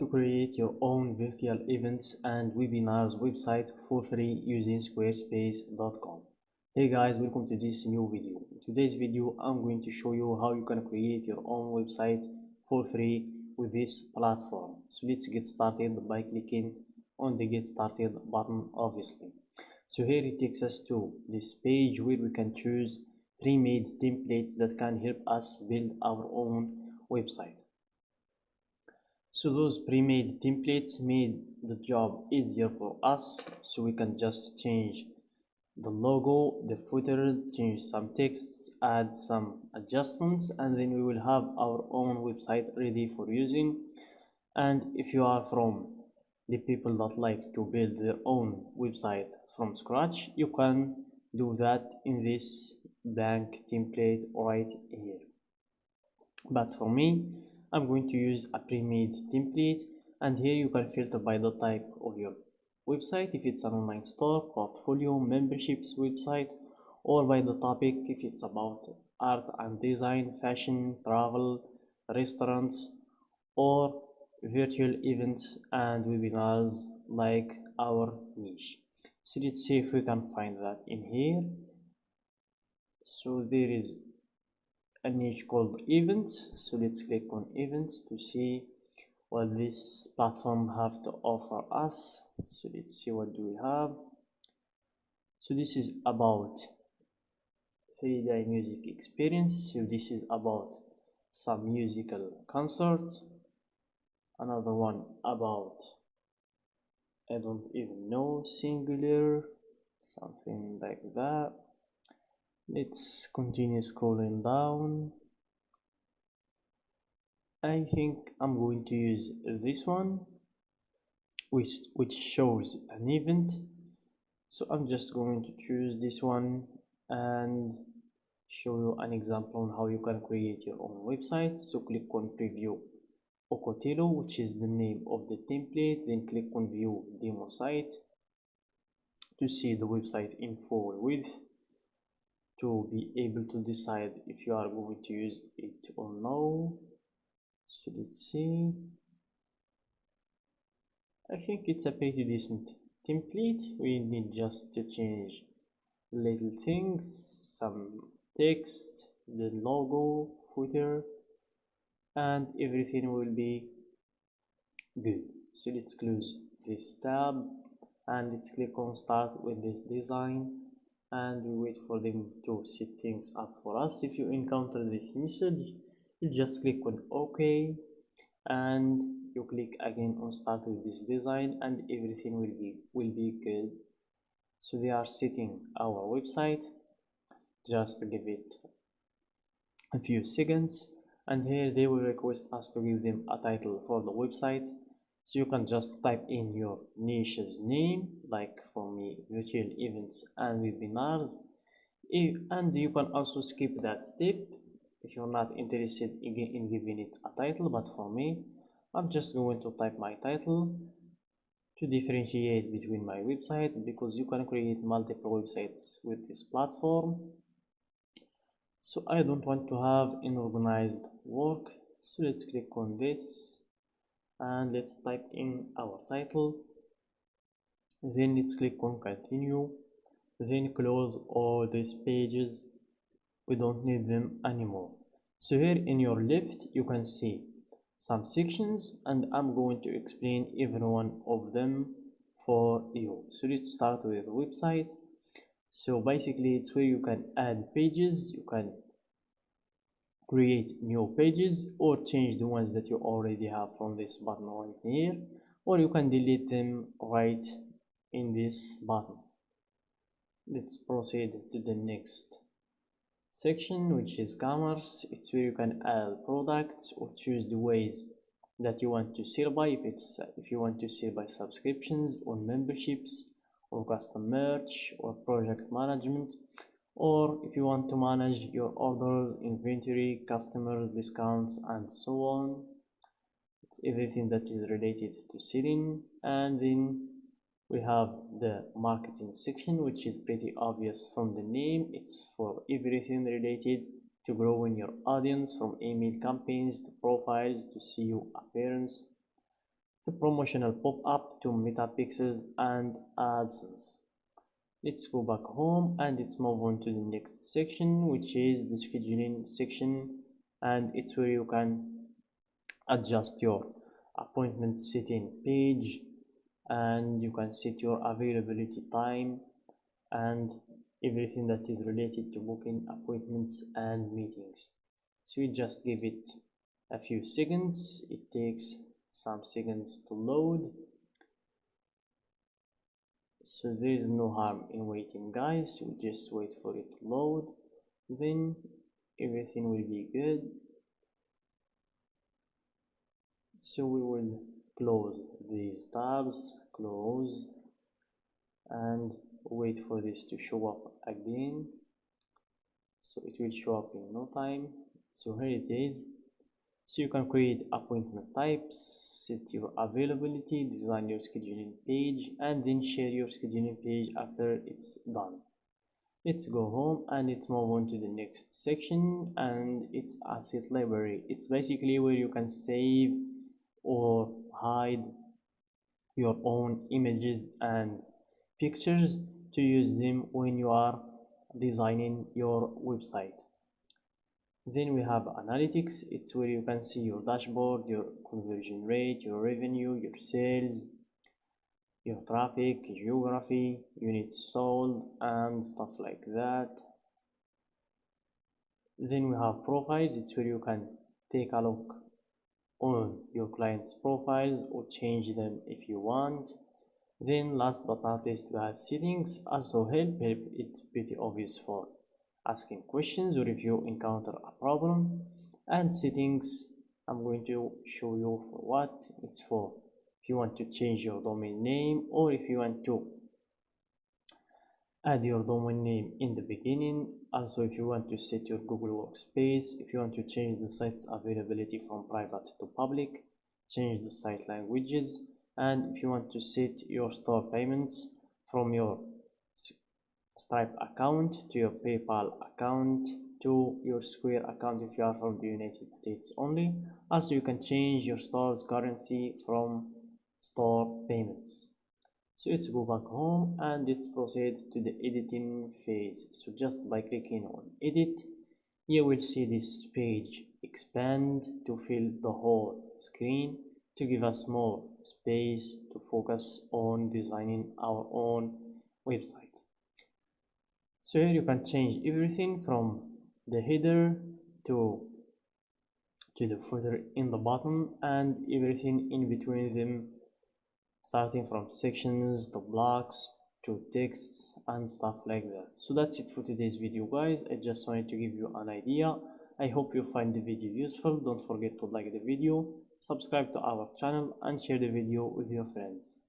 create your own virtual events and webinars website for free using squarespace.com. Hey guys, welcome to this new video. In today's video, I'm going to show you how you can create your own website for free with this platform. So let's get started by clicking on the get started button, obviously. So here it takes us to this page where we can choose pre-made templates that can help us build our own website. So those pre-made templates made the job easier for us, so we can just change the logo, the footer, change some texts, add some adjustments, and then we will have our own website ready for using. And if you are from the people that like to build their own website from scratch, you can do that in this blank template right here. But for me, I'm going to use a pre-made template, and here you can filter by the type of your website, if it's an online store, portfolio, memberships website, or by the topic, if it's about art and design, fashion, travel, restaurants, or virtual events and webinars like our niche. So let's see if we can find that in here. So there is a niche called events, so let's click on events to see what this platform have to offer us. So let's see what do we have. So this is about 3-day music experience, so this is about some musical concerts. Another one about, I don't even know, singular, something like that. Let's continue scrolling down. I think I'm going to use this one, which shows an event. So I'm just going to choose this one and show you an example on how you can create your own website. So click on preview Ocotelo, which is the name of the template, then click on view demo site to see the website in full width, to be able to decide if you are going to use it or no. So let's see. I think it's a pretty decent template. We need just to change little things, some text, the logo, footer, and everything will be good. So let's close this tab and let's click on start with this design, and we wait for them to set things up for us. If you encounter this message, you just click on OK and you click again on start with this design, and everything will be good. So they are setting our website. Just give it a few seconds, and here they will request us to give them a title for the website. So you can just type in your niche's name, like for me, virtual events and webinars, and you can also skip that step if you're not interested in giving it a title. But for me, I'm just going to type my title to differentiate between my websites, because you can create multiple websites with this platform. So I don't want to have unorganized work, so let's click on this and let's type in our title, then let's click on continue, then close all these pages. We don't need them anymore. So here in your left you can see some sections, and I'm going to explain every one of them for you. So let's start with the website. So basically it's where you can add pages, you can create new pages or change the ones that you already have from this button right here, or you can delete them right in this button. Let's proceed to the next section, which is commerce. It's where you can add products or choose the ways that you want to sell by, if you want to sell by subscriptions or memberships or custom merch or project management, or if you want to manage your orders, inventory, customers, discounts, and so on. It's everything that is related to selling. And then we have the marketing section, which is pretty obvious from the name. It's for everything related to growing your audience, from email campaigns to profiles to SEO appearance, promotional pop-up to metapixels and AdSense. Let's go back home and let's move on to the next section, which is the scheduling section, and it's where you can adjust your appointment setting page, and you can set your availability time and everything that is related to booking appointments and meetings. So you just give it a few seconds. It takes some seconds to load, so there is no harm in waiting, guys. So just wait for it to load, then everything will be good. So we will close these tabs, close, and wait for this to show up again. So it will show up in no time. So here it is. So you can create appointment types, set your availability, design your scheduling page, and then share your scheduling page after it's done. Let's go home and let's move on to the next section, and it's asset library. It's basically where you can save or hide your own images and pictures to use them when you are designing your website. Then we have analytics. It's where you can see your dashboard, your conversion rate, your revenue, your sales, your traffic, geography, units sold, and stuff like that. Then we have profiles. It's where you can take a look on your clients' profiles or change them if you want. Then last but not least, we have settings. Also help. It's pretty obvious for asking questions or if you encounter a problem. And settings, I'm going to show you for what it's for. If you want to change your domain name, or if you want to add your domain name in the beginning. Also, if you want to set your Google Workspace, if you want to change the site's availability from private to public, change the site languages, and if you want to set your store payments from your Stripe account to your PayPal account to your Square account if you are from the United States only. Also, you can change your store's currency from store payments. So let's go back home and let's proceed to the editing phase. So just by clicking on edit, you will see this page expand to fill the whole screen to give us more space to focus on designing our own website. So here you can change everything from the header to the footer in the bottom and everything in between them, starting from sections to blocks to texts and stuff like that. So that's it for today's video, guys. I just wanted to give you an idea. I hope you find the video useful. Don't forget to like the video, subscribe to our channel, and share the video with your friends.